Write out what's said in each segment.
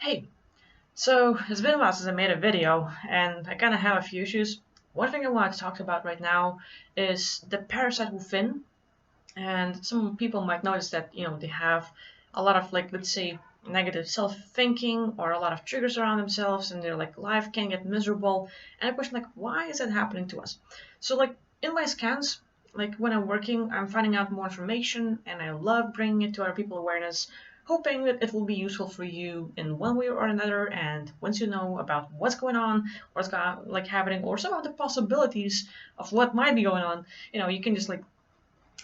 Hey, so it's been a while since I made a video, and I kind of have a few issues. One thing I want to talk about right now is the parasite within, and some people might notice that they have a lot of let's say negative self-thinking or a lot of triggers around themselves, and their life can get miserable. And I question why is that happening to us? So in my scans, when I'm working, I'm finding out more information, and I love bringing it to other people awareness, hoping that it will be useful for you in one way or another. And once you know about what's going on, what's happening, or some of the possibilities of what might be going on, you can just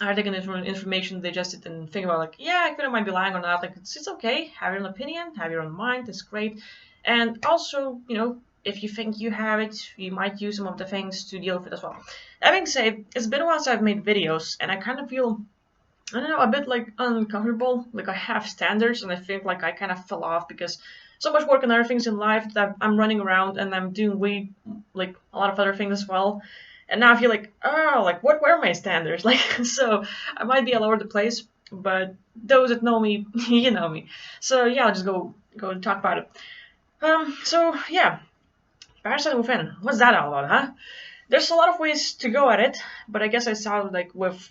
are taking information, digest it, and think about yeah, I could have might be lying or not. It's okay. Have your own opinion, have your own mind. It's great. And also, if you think you have it, you might use some of the things to deal with it as well. That being said, it's been a while since I've made videos, and I kind of feel, I don't know, a bit uncomfortable. I have standards, and I think I kind of fell off because so much work and other things in life that I'm running around, and I'm doing way a lot of other things as well. And now I feel oh, what were my standards? So I might be all over the place, but those that know me, you know me. So yeah, I'll just go and talk about it. So yeah, Parasite Within. What's that all about, huh? There's a lot of ways to go at it, but I guess I started with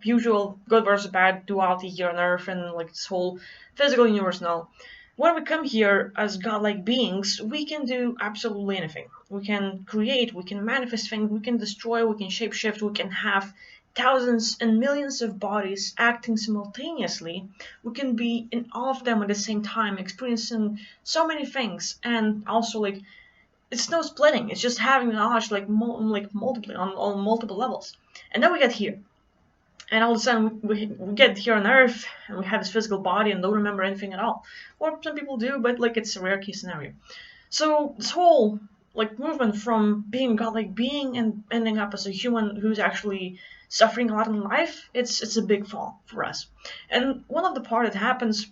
usual good versus bad duality here on Earth, and this whole physical universe now. When we come here as godlike beings, we can do absolutely anything. We can create, we can manifest things, we can destroy, we can shapeshift, we can have thousands and millions of bodies acting simultaneously. We can be in all of them at the same time, experiencing so many things, and also it's no splitting. It's just having knowledge multiply on multiple levels. And then we get here, and all of a sudden we get here on Earth, and we have this physical body and don't remember anything at all. Or some people do, but it's a rare case scenario. So this whole movement from being godlike being and ending up as a human who's actually suffering a lot in life, it's a big fall for us. And one of the part that happens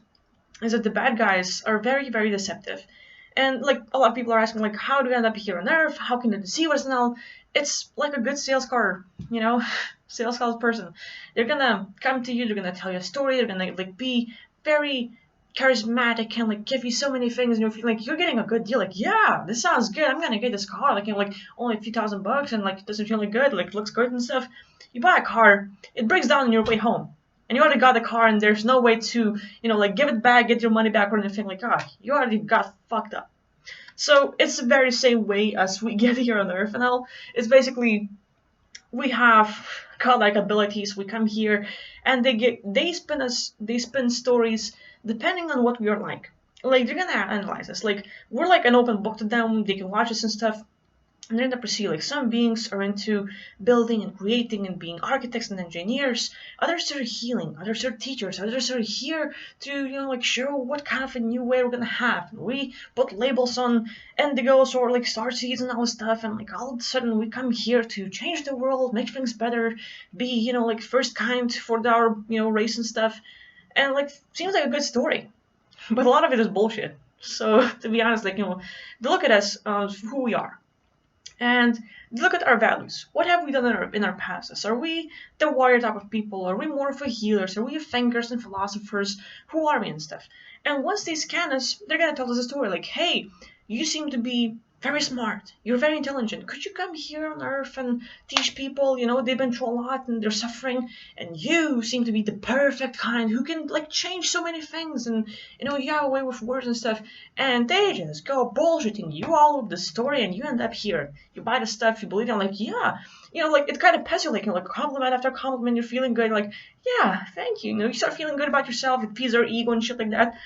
is that the bad guys are very, very deceptive. And a lot of people are asking how do we end up here on Earth? How can they deceive us now? It's like a good sales car, sales call person. They're gonna come to you, they're gonna tell you a story, they're gonna be very charismatic and give you so many things, and you feel you're getting a good deal. Yeah, this sounds good. I'm gonna get this car. Only a few $1,000, and it doesn't feel good. Looks good and stuff. You buy a car, it breaks down on your way home, and you already got the car, and there's no way to give it back, get your money back, or anything. You already got fucked up. So it's the very same way as we get here on Earth and all. It's basically we have godlike abilities. We come here, and they spin stories depending on what we are like. They're gonna analyze us. We're an open book to them. They can watch us and stuff. And then the perceive some beings are into building and creating and being architects and engineers. Others are healing. Others are teachers. Others are here to show what kind of a new way we're gonna have. We put labels on indigos or star seeds and all this stuff, and all of a sudden we come here to change the world, make things better, be first kind for our race and stuff, and seems like a good story, but a lot of it is bullshit. So to be honest, they look at us who we are. And look at our values. What have we done in our past? Are we the warrior type of people? Are we more of a healers? Are we thinkers and philosophers? Who are we and stuff? And once they scan us, they're gonna tell us a story hey, you seem to be very smart. You're very intelligent. Could you come here on Earth and teach people? They've been through a lot and they're suffering, and you seem to be the perfect kind who can change so many things, and you have a way with words and stuff. And they just go bullshitting you all of the story, and you end up here. You buy the stuff, you believe it, yeah. It kind of pets you, compliment after compliment. You're feeling good, yeah, thank you. You start feeling good about yourself. It feeds our ego and shit like that.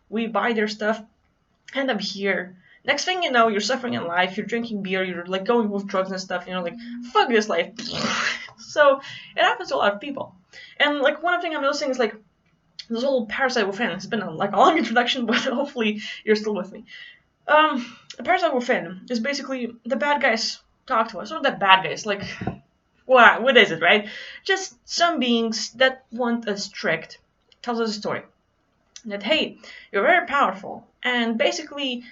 We buy their stuff, end up here. Next thing you know, you're suffering in life, you're drinking beer, you're going with drugs and stuff, fuck this life. So it happens to a lot of people. And one thing I'm noticing is this whole Parasite Within. It's been a long introduction, but hopefully you're still with me. The Parasite Within is basically the bad guys talk to us, or the bad guys, what is it, right? Just some beings that want us tricked. Tells us a story. that, hey, you're very powerful, and basically,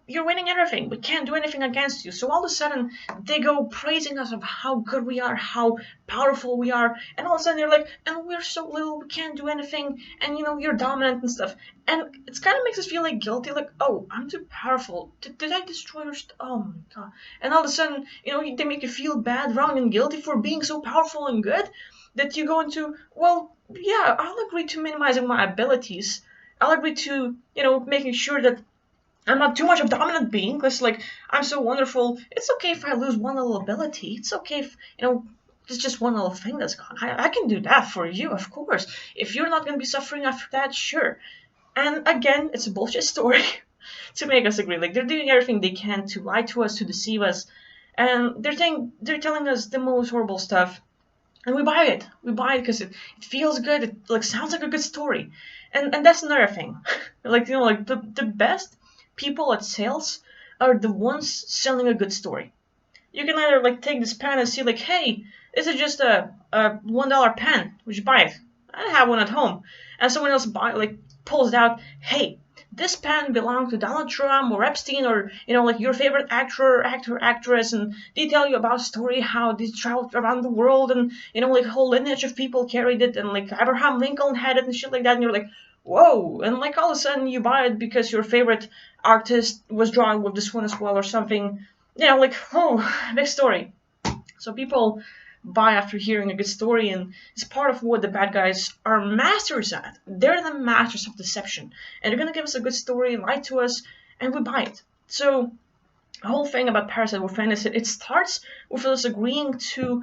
you're winning everything. We can't do anything against you. So all of a sudden, they go praising us of how good we are, how powerful we are, and all of a sudden they're like, and we're so little, we can't do anything, and you're dominant and stuff. And it kind of makes us feel like guilty, like, oh, I'm too powerful. Did I destroy your oh my god. And all of a sudden, they make you feel bad, wrong, and guilty for being so powerful and good that you go into, well, yeah, I'll agree to minimizing my abilities. I'll agree to, making sure that I'm not too much of a dominant being, because, like, I'm so wonderful. It's okay if I lose one little ability. It's okay if, it's just one little thing that's gone. I can do that for you, of course. If you're not going to be suffering after that, sure. And again, it's a bullshit story to make us agree. Like, they're doing everything they can to lie to us, to deceive us. And they're telling us the most horrible stuff. And we buy it. We buy it because it feels good. It like sounds like a good story, and that's another thing. Like like the best people at sales are the ones selling a good story. You can either like take this pen and see like, hey, this is just a $1 pen. Would you buy it? I have one at home, and someone else pulls it out. Hey, this pen belonged to Donald Trump or Epstein or like your favorite actress, and they tell you about a story how they traveled around the world, and like a whole lineage of people carried it, and like Abraham Lincoln had it and shit like that, and you're like, whoa, and like all of a sudden you buy it because your favorite artist was drawing with this one as well or something. Like, oh, big story. So people buy after hearing a good story, and it's part of what the bad guys are masters at. They're the masters of deception, and they're gonna give us a good story, lie to us, and we buy it. So the whole thing about Parasite Within is it starts with us agreeing to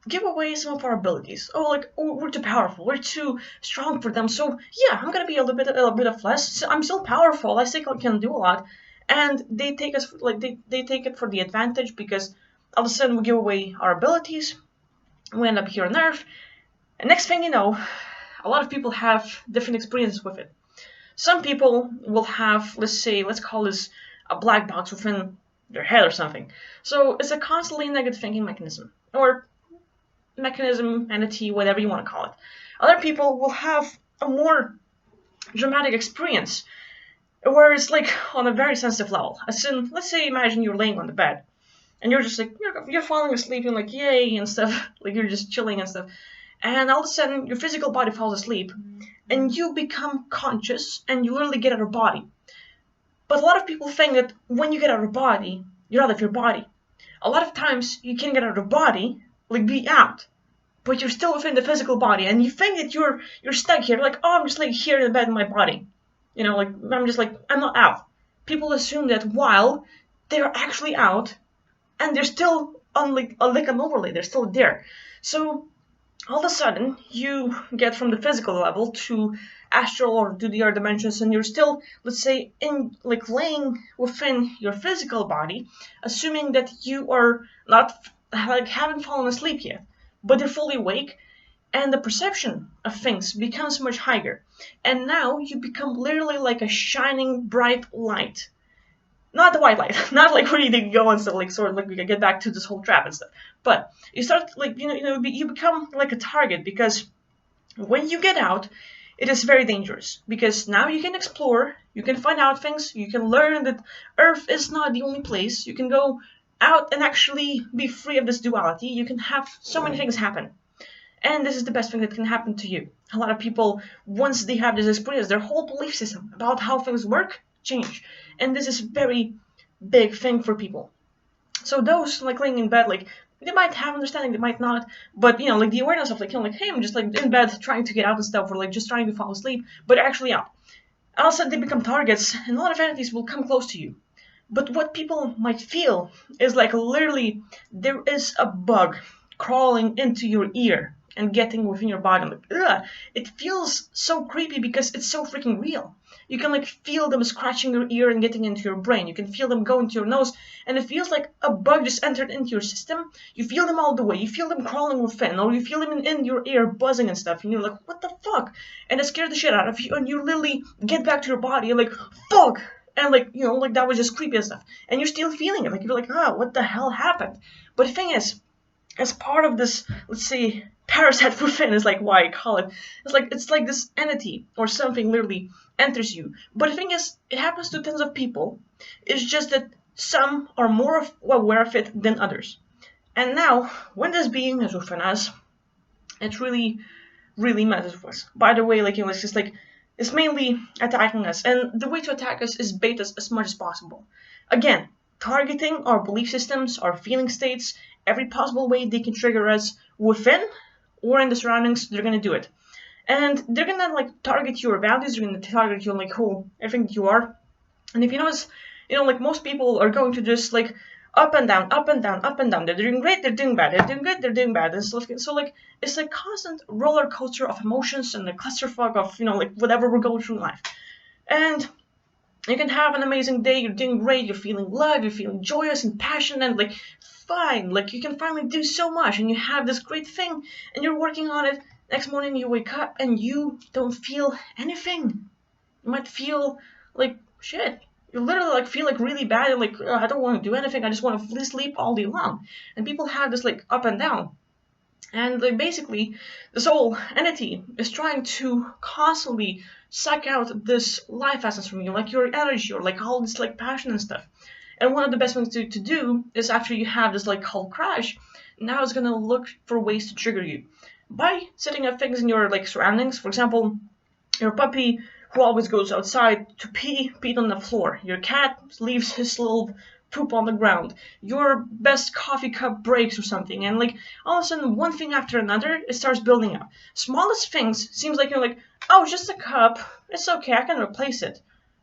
give away some of our abilities. Oh, we're too powerful, we're too strong for them. So yeah, I'm gonna be a little bit of less. I'm still powerful. I think I can do a lot, and they take us like they take it for the advantage because all of a sudden we give away our abilities. We end up here on Earth, and next thing you know, a lot of people have different experiences with it. Some people will have, let's call this a black box within their head or something. So it's a constantly negative thinking mechanism, or mechanism, entity, whatever you want to call it. Other people will have a more dramatic experience, where it's like on a very sensitive level. As in, let's say, imagine you're laying on the bed, and you're just like, you're falling asleep, you're like, yay, and stuff, like you're just chilling and stuff. And all of a sudden, your physical body falls asleep, and you become conscious, and you literally get out of your body. But a lot of people think that when you get out of your body, you're out of your body. A lot of times, you can get out of your body, like be out, but you're still within the physical body, and you think that you're stuck here, like, oh, I'm just like here in the bed in my body. Like, I'm not out. People assume that while they're actually out, and they're still on like an overlay, they're still there. So all of a sudden you get from the physical level to astral or to the other dimensions, and you're still, let's say, in like laying within your physical body, assuming that you are not like haven't fallen asleep yet, but you're fully awake, and the perception of things becomes much higher, and now you become literally like a shining bright light. Not the white light, not like where you go and stuff, like sort of like we can get back to this whole trap and stuff. But you start like you become like a target, because when you get out, it is very dangerous, because now you can explore, you can find out things, you can learn that Earth is not the only place. You can go out and actually be free of this duality. You can have so many things happen. And this is the best thing that can happen to you. A lot of people, once they have this experience, their whole belief system about how things work change. And this is a very big thing for people. So those like laying in bed, like they might have understanding, they might not, but like the awareness of like, like, hey, I'm just like in bed trying to get out and stuff, or like just trying to fall asleep, but actually out. All of a sudden they become targets, and a lot of entities will come close to you. But what people might feel is like literally there is a bug crawling into your ear and getting within your body. Like, ugh, it feels so creepy because it's so freaking real. You can like feel them scratching your ear and getting into your brain. You can feel them go into your nose, and it feels like a bug just entered into your system. You feel them all the way. You feel them crawling within, or you feel them in your ear buzzing and stuff, and you're like, what the fuck? And it scares the shit out of you, and you literally get back to your body, you're like, fuck! And like, like that was just creepy and stuff. And you're still feeling it, like you're like, what the hell happened? But the thing is, as part of this, let's say, parasite within is like why I call it. It's like this entity or something literally enters you. But the thing is, it happens to tons of people. It's just that some are more aware of it than others. And now, when this being is within us, it really, really matters with us. By the way, it's just it's mainly attacking us, and the way to attack us is bait us as much as possible. Again, targeting our belief systems, our feeling states, every possible way they can trigger us within or in the surroundings, they're gonna do it. And they're gonna target your values, they're gonna target you who everything that you are. And if you notice, most people are going to just up and down, up and down, up and down. They're doing great, they're doing bad, they're doing good, they're doing bad. And so it's a constant roller coaster of emotions and a clusterfuck of whatever we're going through in life. And you can have an amazing day, you're doing great, you're feeling love, you're feeling joyous and passionate, fine, you can finally do so much, and you have this great thing, and you're working on it. Next morning you wake up and you don't feel anything. You might feel like shit. You literally feel really bad. You're like, I don't want to do anything. I just want to sleep all day long. And people have this up and down. And basically, this whole entity is trying to constantly suck out this life essence from you, your energy or all this passion and stuff. And one of the best things to do is after you have this whole crash, now it's gonna look for ways to trigger you by setting up things in your surroundings. For example, your puppy who always goes outside to peed on the floor. Your cat leaves his little poop on the ground. Your best coffee cup breaks or something, and all of a sudden, one thing after another, it starts building up. Smallest things seems like you're oh, just a cup. It's okay, I can replace it.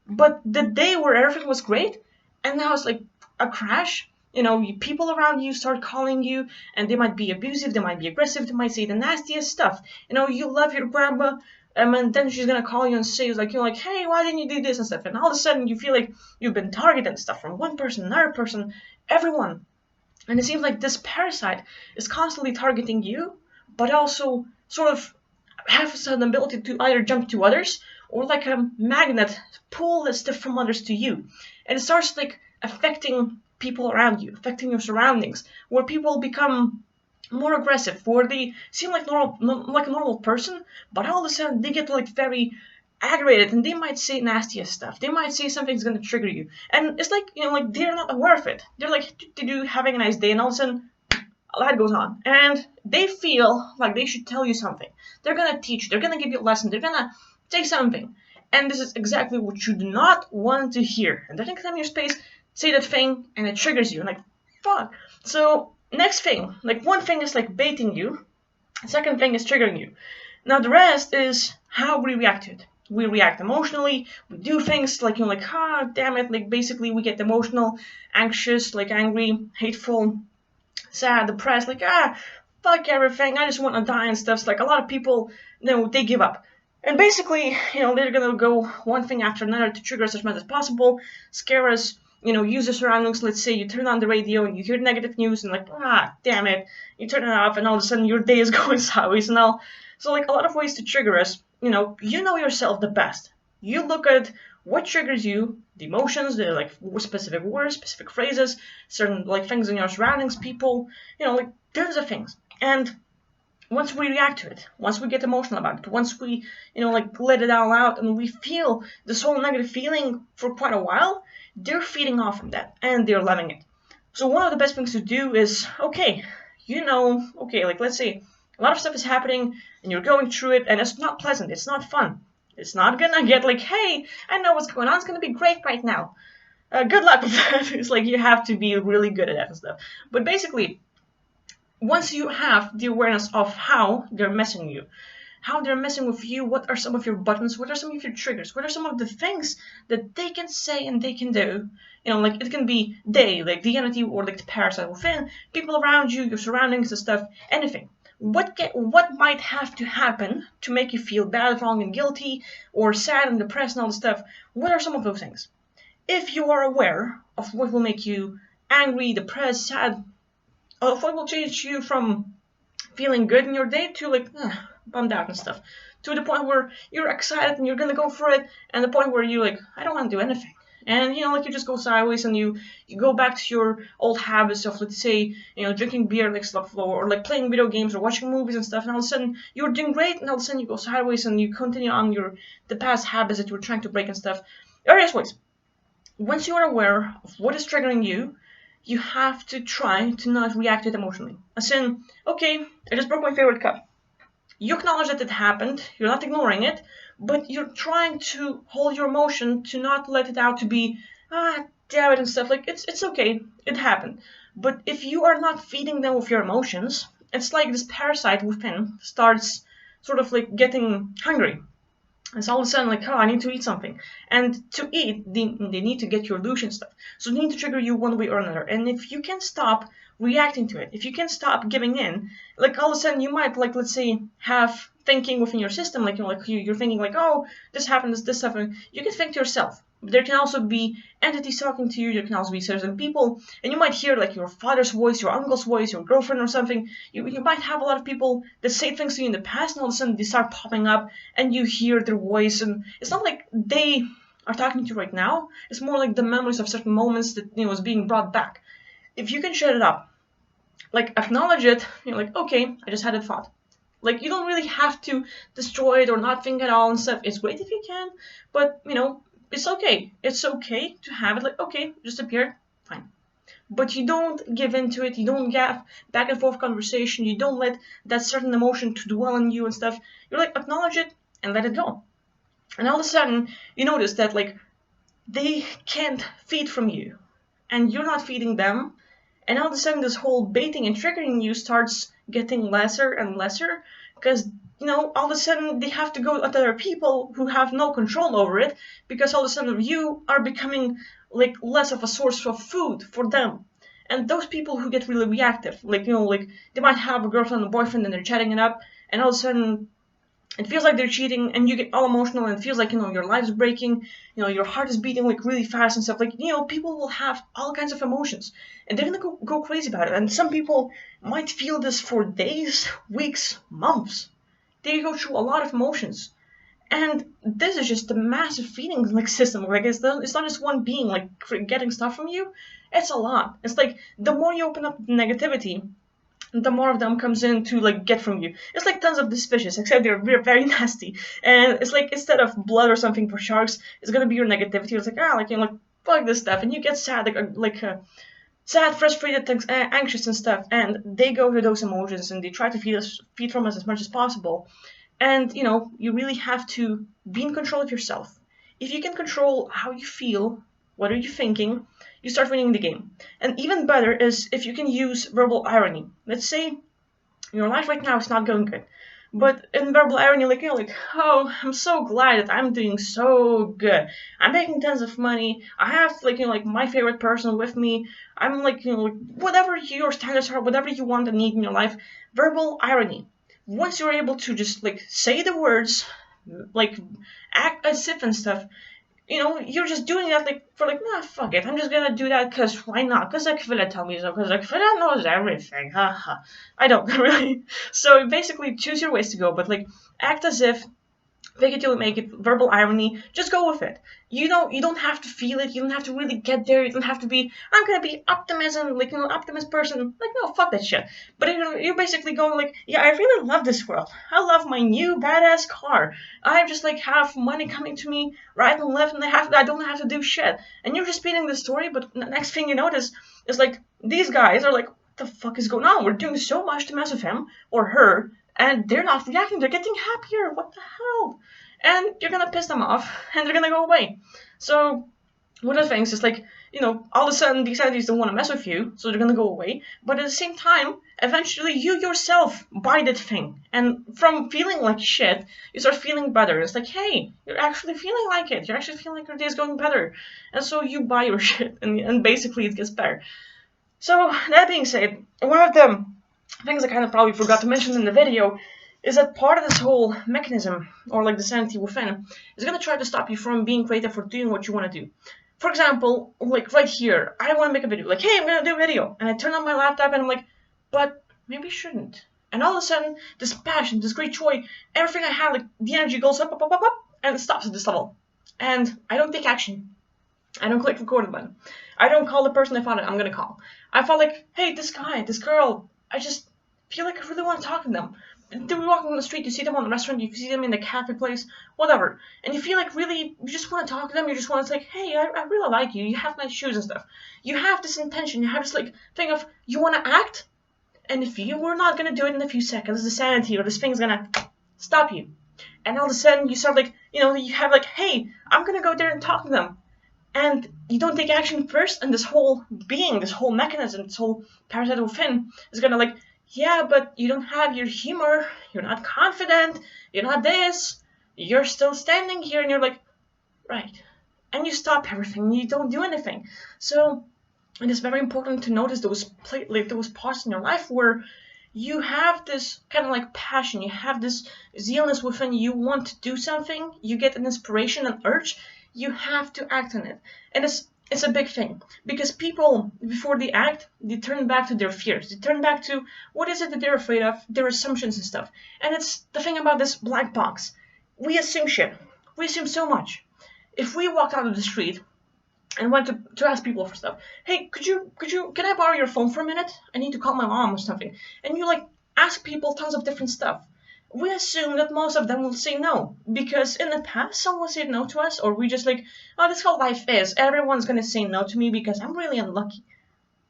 But the day where everything was great, and now it's a crash. People around you start calling you, and they might be abusive, they might be aggressive, they might say the nastiest stuff. You love your grandma, and then she's gonna call you and say, hey, why didn't you do this and stuff? And all of a sudden, you feel like you've been targeted and stuff from one person, another person, everyone. And it seems like this parasite is constantly targeting you, but also sort of has an ability to either jump to others or like a magnet pull the stuff from others to you. And it starts affecting people around you, affecting your surroundings, where people become more aggressive, where they seem like a normal person, but all of a sudden they get very aggravated and they might say nastiest stuff. They might say something's gonna trigger you. And it's they're not aware of it. They're do having a nice day, and all of a sudden a light goes on. And they feel like they should tell you something. They're gonna teach you, they're gonna give you a lesson, they're gonna say something. And this is exactly what you do not want to hear. And they're gonna come in your space, say that thing, and it triggers you. And fuck. So next thing, one thing is baiting you, second thing is triggering you. Now the rest is how we react to it. We react emotionally, we do things damn it, basically we get emotional, anxious, angry, hateful, sad, depressed, fuck everything, I just want to die and stuff. A lot of people, they give up. And basically, they're gonna go one thing after another to trigger us as much as possible, scare us, use the surroundings. Let's say you turn on the radio and you hear negative news and damn it, you turn it off and all of a sudden your day is going sideways and all. So a lot of ways to trigger us. You know yourself the best. You look at what triggers you, the emotions, the specific words, specific phrases, certain things in your surroundings, people, tons of things. And once we react to it, once we get emotional about it, once we, let it all out and we feel this whole negative feeling for quite a while, they're feeding off from that and they're loving it. So one of the best things to do is, let's say a lot of stuff is happening and you're going through it and it's not pleasant, it's not fun. It's not gonna get hey, I know what's going on, it's gonna be great right now. Good luck with that. It's you have to be really good at that and stuff. But basically, once you have the awareness of how they're messing you, how they're messing with you, what are some of your buttons, what are some of your triggers, what are some of the things that they can say and they can do, it can be they, the entity or the parasite within, people around you, your surroundings and stuff, anything. What might have to happen to make you feel bad, wrong, and guilty, or sad and depressed and all this stuff? What are some of those things? If you are aware of what will make you angry, depressed, sad, of what will change you from feeling good in your day to bummed out and stuff, to the point where you're excited and you're gonna go for it, and the point where you're I don't want to do anything. And like you just go sideways and you go back to your old habits of, let's say, drinking beer next to the floor, or like playing video games or watching movies and stuff, and all of a sudden you're doing great, and all of a sudden you go sideways and you continue on the past habits that you were trying to break and stuff. Anyways, once you are aware of what is triggering you, you have to try to not react to it emotionally. As in, okay, I just broke my favorite cup. You acknowledge that it happened, you're not ignoring it, but you're trying to hold your emotion to not let it out to be, damn it and stuff. Like, it's okay, it happened. But if you are not feeding them with your emotions, it's like this parasite within starts sort of like getting hungry. And so all of a sudden, like, oh, I need to eat something. And to eat, they need to get your illusion stuff. So they need to trigger you one way or another. And if you can stop reacting to it, if you can stop giving in, like all of a sudden you might, like, let's say, have thinking within your system, like, you're thinking like, oh, this happened, this happened. You can think to yourself. But there can also be entities talking to you. There can also be certain people, and you might hear like your father's voice, your uncle's voice, your girlfriend or something. You might have a lot of people that say things to you in the past, and all of a sudden they start popping up, and you hear their voice. And it's not like they are talking to you right now. It's more like the memories of certain moments that is being brought back. If you can shut it up, like acknowledge it, you're like, okay, I just had a thought. Like, you don't really have to destroy it or not think at all and stuff. It's great if you can, but it's okay. It's okay to have it like, okay, just appeared, fine. But you don't give into it. You don't have back and forth conversation. You don't let that certain emotion to dwell on you and stuff. You're like, acknowledge it and let it go. And all of a sudden, you notice that like they can't feed from you, and you're not feeding them. And all of a sudden, this whole baiting and triggering you starts getting lesser and lesser, because all of a sudden they have to go to other people who have no control over it, because all of a sudden you are becoming like less of a source of food for them. And those people who get really reactive, like like they might have a girlfriend or boyfriend and they're chatting it up, and all of a sudden it feels like they're cheating, and you get all emotional, and it feels like your life's breaking, your heart is beating like really fast and stuff. Like people will have all kinds of emotions, and they're gonna go crazy about it. And some people might feel this for days, weeks, months. They go through a lot of emotions, and this is just a massive feeding like system. Like it's not just one being like getting stuff from you. It's a lot. It's like the more you open up negativity, the more of them comes in to like get from you. It's like tons of these fishes, except they're very nasty. And it's like instead of blood or something for sharks, it's gonna be your negativity. It's like like fuck this stuff, and you get sad, sad, frustrated, anxious and stuff. And they go to those emotions and they try to feed from us as much as possible. And you really have to be in control of yourself. If you can control how you feel, what are you thinking, you start winning the game. And even better is if you can use verbal irony. Let's say your life right now is not going good, but in verbal irony, like oh, I'm so glad that I'm doing so good. I'm making tons of money. I have like my favorite person with me. I'm like whatever your standards are, whatever you want and need in your life. Verbal irony. Once you're able to just like say the words, like act as if and stuff, you're just doing that nah, fuck it. I'm just gonna do that because why not? Because Akvila tell me so. Because Akvila knows everything. Haha. I don't really. So basically, choose your ways to go, but like act as if. Fake it till you make it. Verbal irony. Just go with it. You don't have to feel it. You don't have to really get there. You don't have to be. I'm gonna be optimism, optimist person. Like no, fuck that shit. But you're basically going like, yeah, I really love this world. I love my new badass car. I just like have money coming to me right and left, and I don't have to do shit. And you're just reading the story, but the next thing you notice is like these guys are like, what the fuck is going on? We're doing so much to mess with him or her. And they're not reacting. They're getting happier. What the hell? And you're gonna piss them off, and they're gonna go away. So one of the things is like, all of a sudden these entities don't want to mess with you, so they're gonna go away. But at the same time, eventually you yourself buy that thing, and from feeling like shit, you start feeling better. It's like, hey, you're actually feeling like it. You're actually feeling like your day is going better, and so you buy your shit, and basically it gets better. So that being said, one of the things I kind of probably forgot to mention in the video is that part of this whole mechanism, or like the sanity within, is going to try to stop you from being creative or doing what you want to do. For example, like right here, I want to make a video, like, hey, I'm going to do a video, and I turn on my laptop and I'm like, but maybe I shouldn't. And all of a sudden, this passion, this great joy, everything I have, like the energy goes up, and it stops at this level. And I don't take action. I don't click recorded button. I don't call the person I thought I'm gonna call. I felt like, hey, this guy, this girl, I just feel like I really want to talk to them. They're walking on the street, you see them on the restaurant, you see them in the cafe place, whatever. And you feel like really, you just want to talk to them, you just want to say, hey, I really like you, you have nice shoes and stuff. You have this intention, you have this like thing of, you want to act, and if you were not going to do it in a few seconds, the sanity or this thing's going to stop you. And all of a sudden, you start like, you have like, hey, I'm going to go there and talk to them. And you don't take action first, and this whole being, this whole mechanism, this whole parasite within is going to like, yeah, but you don't have your humor, you're not confident, you're not this, you're still standing here, and you're like, right. And you stop everything, you don't do anything. So it is very important to notice those parts in your life where you have this kind of like passion, you have this zealness within you, want to do something, you get an inspiration, an urge, you have to act on it. And it's a big thing, because people, before they act, they turn back to their fears, they turn back to what is it that they're afraid of, their assumptions and stuff. And it's the thing about this black box. We assume shit. We assume so much. If we walked out of the street and went to ask people for stuff, hey, can I borrow your phone for a minute? I need to call my mom or something. And you like ask people tons of different stuff. We assume that most of them will say no, because in the past someone said no to us, or we just like, oh, that's how life is. Everyone's gonna say no to me because I'm really unlucky.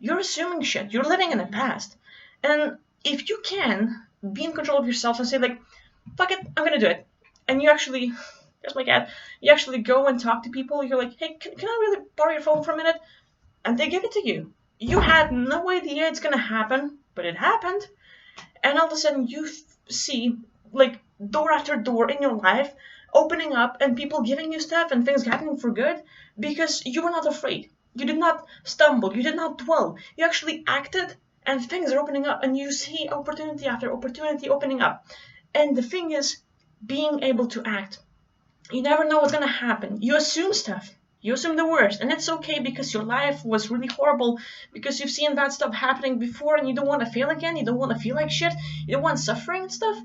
You're assuming shit. You're living in the past. And if you can be in control of yourself and say like, fuck it, I'm gonna do it. And you actually, there's my cat, you actually go and talk to people. You're like, hey, can I really borrow your phone for a minute? And they give it to you. You had no idea it's gonna happen, but it happened. And all of a sudden you see like door after door in your life opening up and people giving you stuff and things happening for good because you were not afraid. You did not stumble. You did not dwell. You actually acted, and things are opening up, and you see opportunity after opportunity opening up. And the thing is, being able to act. You never know what's going to happen. You assume stuff. You assume the worst. And it's okay because your life was really horrible, because you've seen that stuff happening before and you don't want to fail again. You don't want to feel like shit. You don't want suffering and stuff.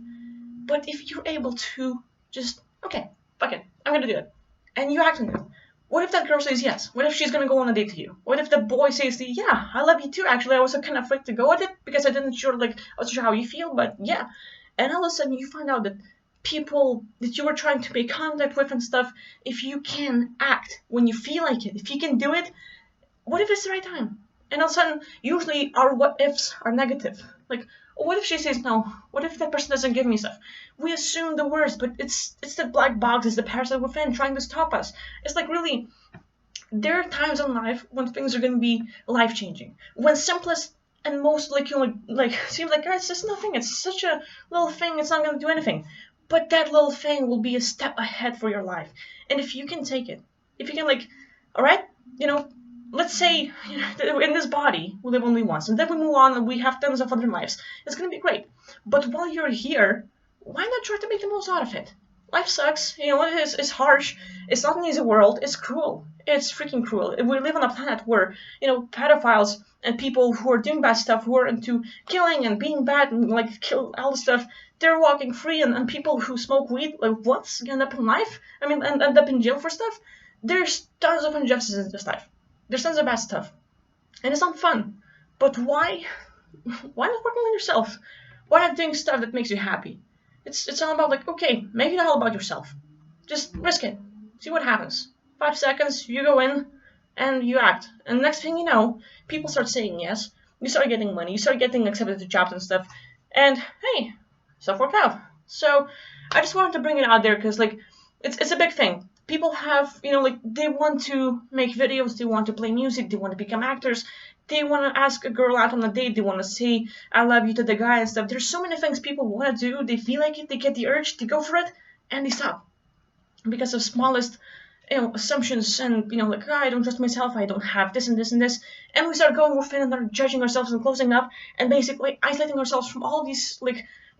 But if you're able to just, okay, fuck it, I'm going to do it. And you act on it. What if that girl says yes? What if she's going to go on a date to you? What if the boy says to you, yeah, I love you too. Actually, I was kind of afraid to go with it because I wasn't sure how you feel, but yeah. And all of a sudden you find out that people that you were trying to make contact with and stuff, if you can act when you feel like it, if you can do it, what if it's the right time? And all of a sudden, usually our what ifs are negative. Like, oh, what if she says no? What if that person doesn't give me stuff? We assume the worst, but it's the black box, it's the parasite within trying to stop us. It's like really, there are times in life when things are going to be life-changing. When simplest and most seems like, guys, it's nothing. It's such a little thing. It's not going to do anything. But that little thing will be a step ahead for your life. And if you can take it, if you can all right, let's say in this body we live only once, and then we move on and we have tons of other lives. It's going to be great. But while you're here, why not try to make the most out of it? Life sucks. It is. It's harsh. It's not an easy world. It's cruel. It's freaking cruel. We live on a planet where, pedophiles and people who are doing bad stuff, who are into killing and being bad and kill all the stuff, they're walking free, and people who smoke weed, what's gonna end up in life? And end up in jail for stuff? There's tons of injustices in this life. There's tons of bad stuff. And it's not fun. But why? Why not working on yourself? Why not doing stuff that makes you happy? It's all about okay, make it all about yourself. Just risk it. See what happens. 5 seconds, you go in, and you act. And next thing you know, people start saying yes. You start getting money. You start getting accepted to jobs and stuff. And hey, stuff worked out. So I just wanted to bring it out there because it's a big thing. People have, they want to make videos, they want to play music, they want to become actors, they want to ask a girl out on a date, they want to say I love you to the guy and stuff. There's so many things people want to do, they feel like it, they get the urge, they go for it, and they stop. Because of smallest, assumptions and, I don't trust myself, I don't have this and this and this. And we start going within and start judging ourselves and closing up and basically isolating ourselves from all these,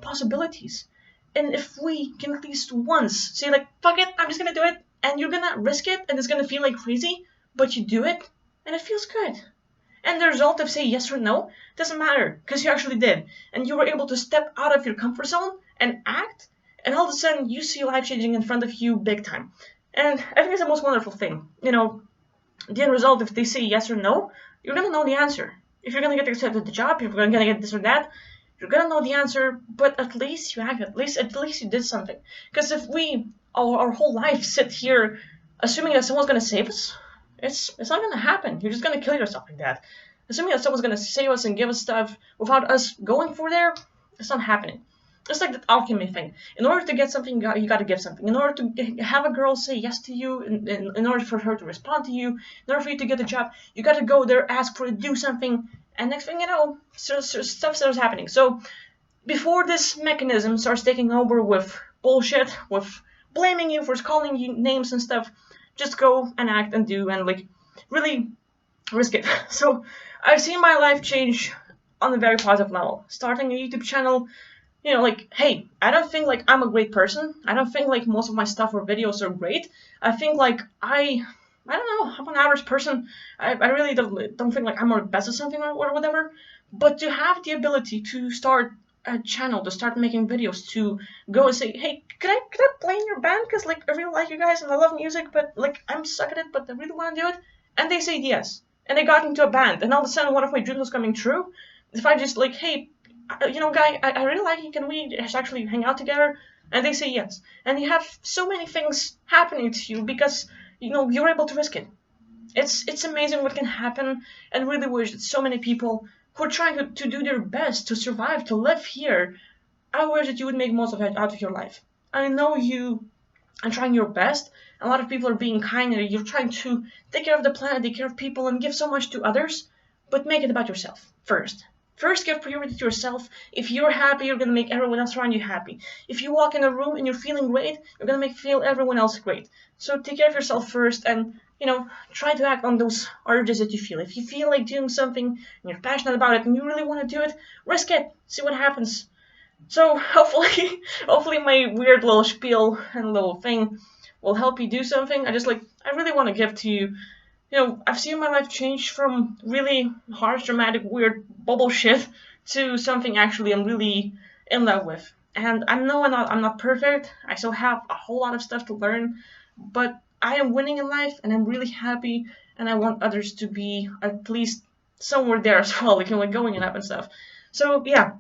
possibilities. And if we can at least once say fuck it, I'm just gonna do it, and you're gonna risk it, and it's gonna feel like crazy, but you do it, and it feels good. And the result of say yes or no doesn't matter, because you actually did, and you were able to step out of your comfort zone and act, and all of a sudden you see life changing in front of you big time. And I think it's the most wonderful thing. the end result, if they say yes or no, you're gonna know the answer. If you're gonna get accepted to the job, if you're gonna get this or that, you're gonna know the answer. But at least you acted. At least you did something. Because if we our whole life sit here assuming that someone's gonna save us, it's not gonna happen. You're just gonna kill yourself like that. Assuming that someone's gonna save us and give us stuff without us going for there, it's not happening. It's like the alchemy thing. In order to get something, you got to give something. In order to have a girl say yes to you, in order for her to respond to you, in order for you to get a job, you got to go there, ask for her to do something, and next thing you know, stuff starts happening. So before this mechanism starts taking over with bullshit, with blaming you for calling you names and stuff, just go and act and do and like really risk it. So I've seen my life change on a very positive level. Starting a YouTube channel, like, hey, I don't think like I'm a great person. I don't think like most of my stuff or videos are great. I think like I don't know, I'm an average person. I really don't think like I'm the best at something or whatever. But to have the ability to start a channel, to start making videos, to go and say, hey, could I play in your band? Because like I really like you guys and I love music, but like I'm stuck at it, but I really want to do it. And they say yes. And I got into a band, and all of a sudden one of my dreams was coming true. If I just like, hey, guy, I really like you. Can we actually hang out together? And they say yes. And you have so many things happening to you because you're able to risk it. It's amazing what can happen, and really wish that so many people who are trying to do their best to survive, to live here, I wish that you would make most of it out of your life. I know you are trying your best. A lot of people are being kind, and you're trying to take care of the planet, take care of people, and give so much to others. But make it about yourself first. First, give priority to yourself. If you're happy, you're going to make everyone else around you happy. If you walk in a room and you're feeling great, you're going to feel everyone else great. So take care of yourself first and, try to act on those urges that you feel. If you feel like doing something and you're passionate about it and you really want to do it, risk it. See what happens. So hopefully, hopefully my weird little spiel and little thing will help you do something. I really want to give to you. I've seen my life change from really harsh, dramatic, weird bubble shit to something actually I'm really in love with. And I know I'm not perfect. I still have a whole lot of stuff to learn, but I am winning in life, and I'm really happy. And I want others to be at least somewhere there as well, like going up and stuff. So yeah,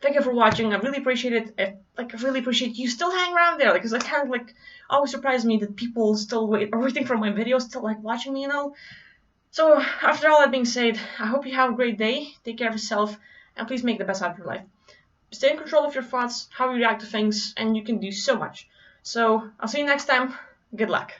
thank you for watching. I really appreciate it. I really appreciate you still hanging around there, because I kind of like always surprise me that people still waiting for my videos, still like watching me, So after all that being said, I hope you have a great day. Take care of yourself, and please make the best out of your life. Stay in control of your thoughts, how you react to things, and you can do so much. So I'll see you next time. Good luck.